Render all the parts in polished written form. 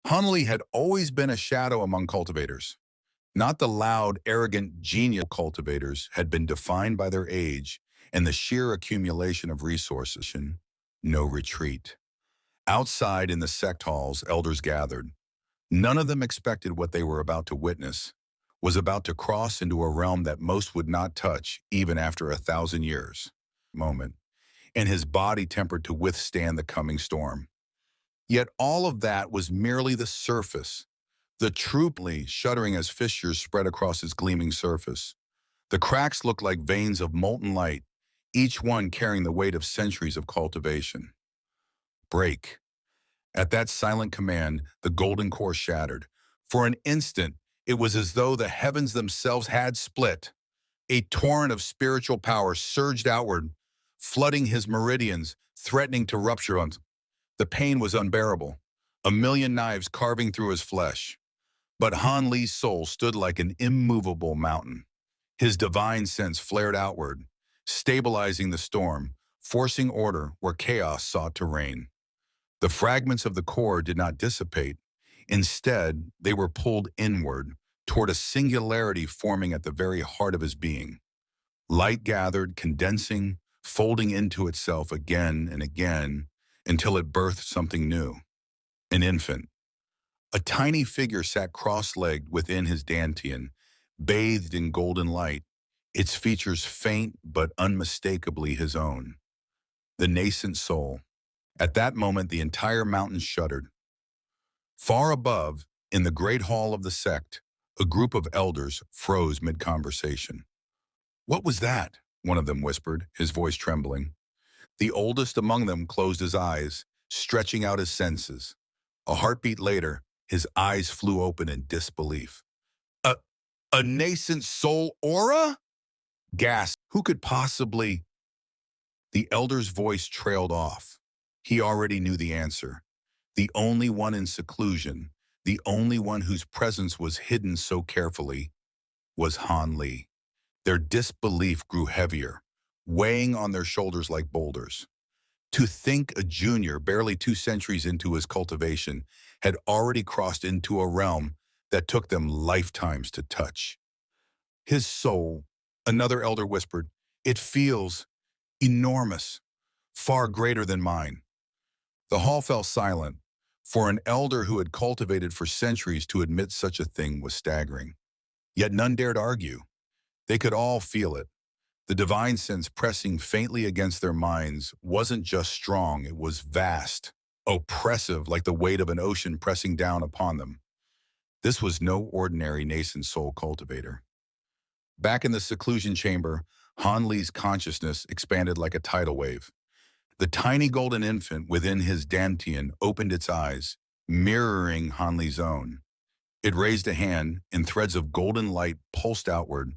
Han Li had always been a shadow among cultivators. Not the loud, arrogant, genius cultivators had been defined by their age and the sheer accumulation of resources. No retreat. Outside in the sect halls, elders gathered. None of them expected what they were about to witness was about to cross into a realm that most would not touch even after 1,000 years. Moment, and his body tempered to withstand the coming storm. Yet all of that was merely the surface, the trooply shuddering as fissures spread across his gleaming surface. The cracks looked like veins of molten light, each one carrying the weight of centuries of cultivation. Break. At that silent command, the golden core shattered. For an instant, it was as though the heavens themselves had split. A torrent of spiritual power surged outward, flooding his meridians, threatening to rupture them. The pain was unbearable, a million knives carving through his flesh. But Han Li's soul stood like an immovable mountain. His divine sense flared outward, stabilizing the storm, forcing order where chaos sought to reign. The fragments of the core did not dissipate. Instead, they were pulled inward, toward a singularity forming at the very heart of his being. Light gathered, condensing, folding into itself again and again until it birthed something new. An infant. A tiny figure sat cross-legged within his dantian, bathed in golden light, its features faint but unmistakably his own. The nascent soul. At that moment, the entire mountain shuddered. Far above, in the great hall of the sect, a group of elders froze mid-conversation. "What was that?" one of them whispered, his voice trembling. The oldest among them closed his eyes, stretching out his senses. A heartbeat later, his eyes flew open in disbelief. A, a nascent soul aura? Gasped. Who could possibly? The elder's voice trailed off. He already knew the answer. The only one in seclusion, the only one whose presence was hidden so carefully, was Han Li. Their disbelief grew heavier, weighing on their shoulders like boulders. To think a junior, barely 2 centuries into his cultivation, had already crossed into a realm that took them lifetimes to touch. His soul, another elder whispered, it feels enormous, far greater than mine. The hall fell silent. For an elder who had cultivated for centuries to admit such a thing was staggering. Yet none dared argue. They could all feel it. The divine sense pressing faintly against their minds wasn't just strong, it was vast, oppressive like the weight of an ocean pressing down upon them. This was no ordinary nascent soul cultivator. Back in the seclusion chamber, Han Li's consciousness expanded like a tidal wave. The tiny golden infant within his dantian opened its eyes, mirroring Han Li's own. It raised a hand, and threads of golden light pulsed outward,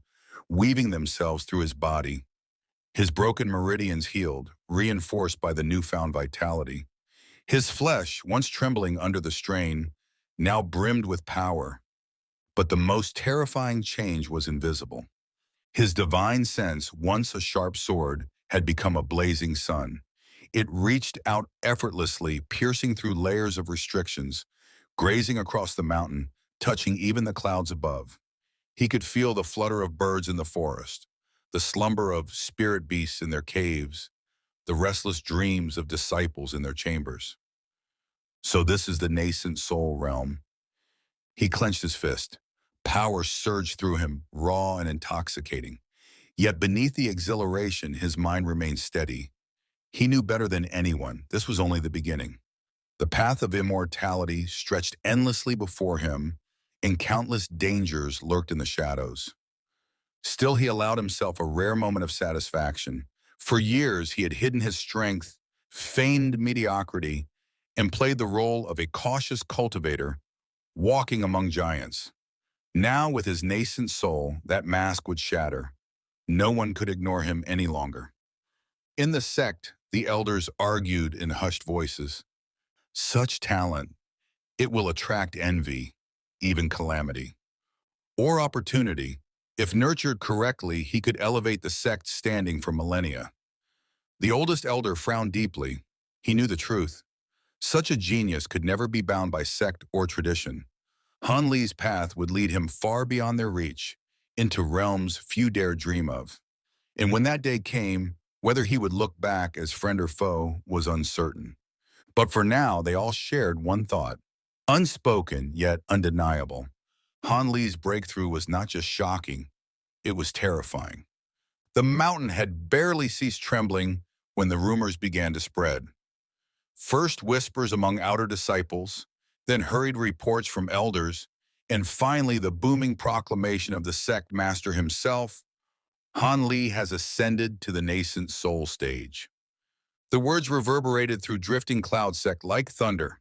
weaving themselves through his body. His broken meridians healed, reinforced by the newfound vitality. His flesh, once trembling under the strain, now brimmed with power. But the most terrifying change was invisible. His divine sense, once a sharp sword, had become a blazing sun. It reached out effortlessly, piercing through layers of restrictions, grazing across the mountain, touching even the clouds above. He could feel the flutter of birds in the forest, the slumber of spirit beasts in their caves, the restless dreams of disciples in their chambers. So this is the nascent soul realm. He clenched his fist. Power surged through him, raw and intoxicating. Yet beneath the exhilaration, his mind remained steady. He knew better than anyone. This was only the beginning. The path of immortality stretched endlessly before him, and countless dangers lurked in the shadows. Still, he allowed himself a rare moment of satisfaction. For years, he had hidden his strength, feigned mediocrity, and played the role of a cautious cultivator, walking among giants. Now, with his nascent soul, that mask would shatter. No one could ignore him any longer. In the sect, the elders argued in hushed voices. Such talent, it will attract envy, even calamity. Or opportunity. If nurtured correctly, he could elevate the sect's standing for millennia. The oldest elder frowned deeply. He knew the truth. Such a genius could never be bound by sect or tradition. Han Li's path would lead him far beyond their reach, into realms few dare dream of. And when that day came, whether he would look back as friend or foe was uncertain. But for now, they all shared one thought, unspoken yet undeniable. Han Li's breakthrough was not just shocking, it was terrifying. The mountain had barely ceased trembling when the rumors began to spread. First whispers among outer disciples, then hurried reports from elders, and finally the booming proclamation of the sect master himself: Han Li has ascended to the nascent soul stage. The words reverberated through drifting cloud sect like thunder.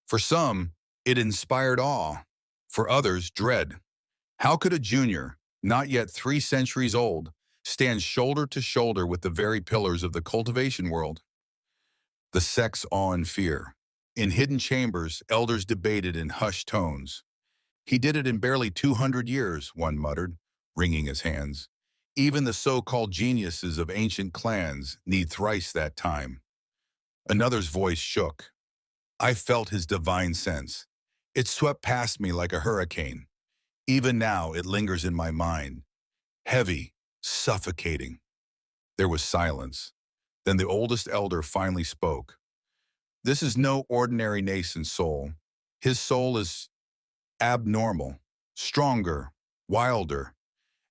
For some, it inspired awe. For others, dread. How could a junior, not yet 3 centuries old, stand shoulder to shoulder with the very pillars of the cultivation world? The sect's awe and fear. In hidden chambers, elders debated in hushed tones. He did it in barely 200 years, one muttered, wringing his hands. Even the so-called geniuses of ancient clans need thrice that time. Another's voice shook. I felt his divine sense. It swept past me like a hurricane. Even now, it lingers in my mind. Heavy, suffocating. There was silence. Then the oldest elder finally spoke. This is no ordinary nascent soul. His soul is abnormal, stronger, wilder,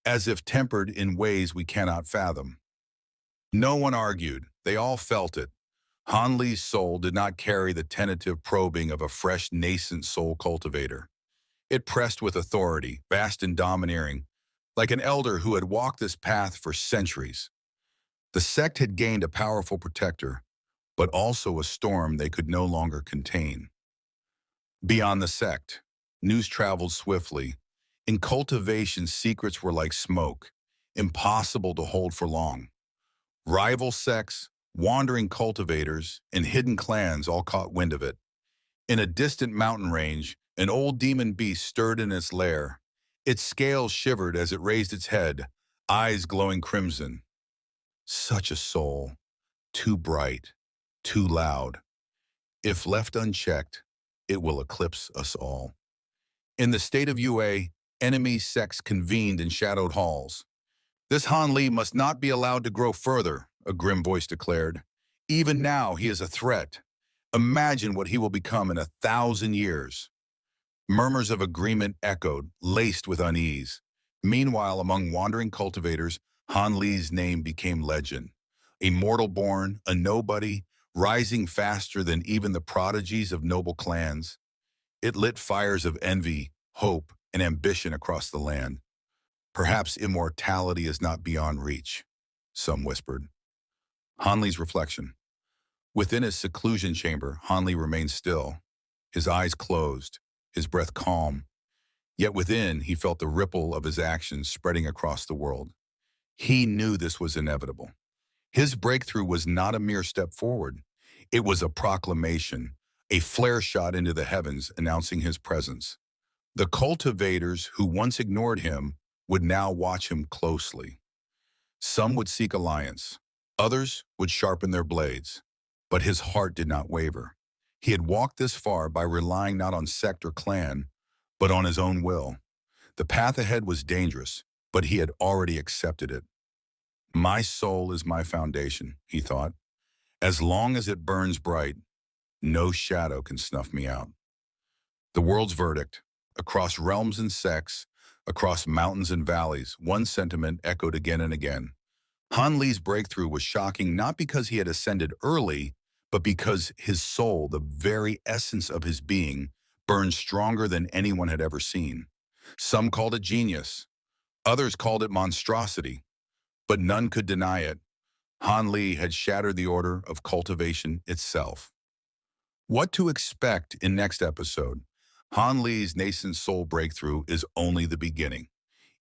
as if tempered in ways we cannot fathom. No one argued. They all felt it. Han Li's soul did not carry the tentative probing of a fresh nascent soul cultivator. It pressed with authority, vast and domineering, like an elder who had walked this path for centuries. The sect had gained a powerful protector, but also a storm they could no longer contain. Beyond the sect, news traveled swiftly. In cultivation, secrets were like smoke, impossible to hold for long. Rival sects, wandering cultivators, and hidden clans all caught wind of it. In a distant mountain range, an old demon beast stirred in its lair. Its scales shivered as it raised its head, eyes glowing crimson. Such a soul, too bright, too loud. If left unchecked, it will eclipse us all. In the state of UA, enemy sects convened in shadowed halls. This Han Li must not be allowed to grow further, a grim voice declared. Even now, he is a threat. Imagine what he will become in 1,000 years. Murmurs of agreement echoed, laced with unease. Meanwhile, among wandering cultivators, Han Li's name became legend. A mortal born, a nobody, rising faster than even the prodigies of noble clans. It lit fires of envy, hope, and ambition across the land. Perhaps immortality is not beyond reach, some whispered. Han Li's reflection. Within his seclusion chamber, Han Li remained still, his eyes closed, his breath calm. Yet within, he felt the ripple of his actions spreading across the world. He knew this was inevitable. His breakthrough was not a mere step forward. It was a proclamation, a flare shot into the heavens announcing his presence. The cultivators who once ignored him would now watch him closely. Some would seek alliance. Others would sharpen their blades. But his heart did not waver. He had walked this far by relying not on sect or clan, but on his own will. The path ahead was dangerous, but he had already accepted it. My soul is my foundation, he thought. As long as it burns bright, no shadow can snuff me out. The world's verdict, across realms and sects, across mountains and valleys, one sentiment echoed again and again. Han Li's breakthrough was shocking not because he had ascended early, but because his soul, the very essence of his being, burned stronger than anyone had ever seen. Some called it genius. Others called it monstrosity. But none could deny it. Han Li had shattered the order of cultivation itself. What to expect in next episode? Han Li's nascent soul breakthrough is only the beginning.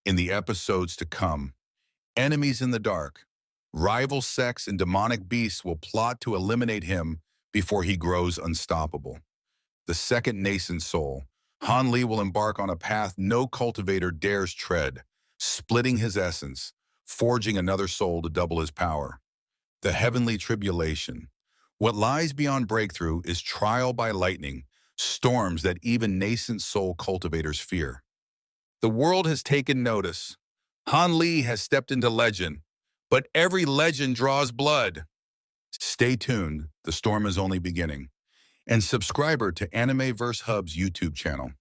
In the episodes to come, enemies in the dark, rival sects and demonic beasts will plot to eliminate him before he grows unstoppable. The second nascent soul, Han Li will embark on a path no cultivator dares tread, splitting his essence, forging another soul to double his power. The heavenly tribulation. What lies beyond breakthrough is trial by lightning, storms that even nascent soul cultivators fear. The world has taken notice. Han Li has stepped into legend, but every legend draws blood. Stay tuned, the storm is only beginning. And subscriber to Anime Verse Hub's YouTube channel.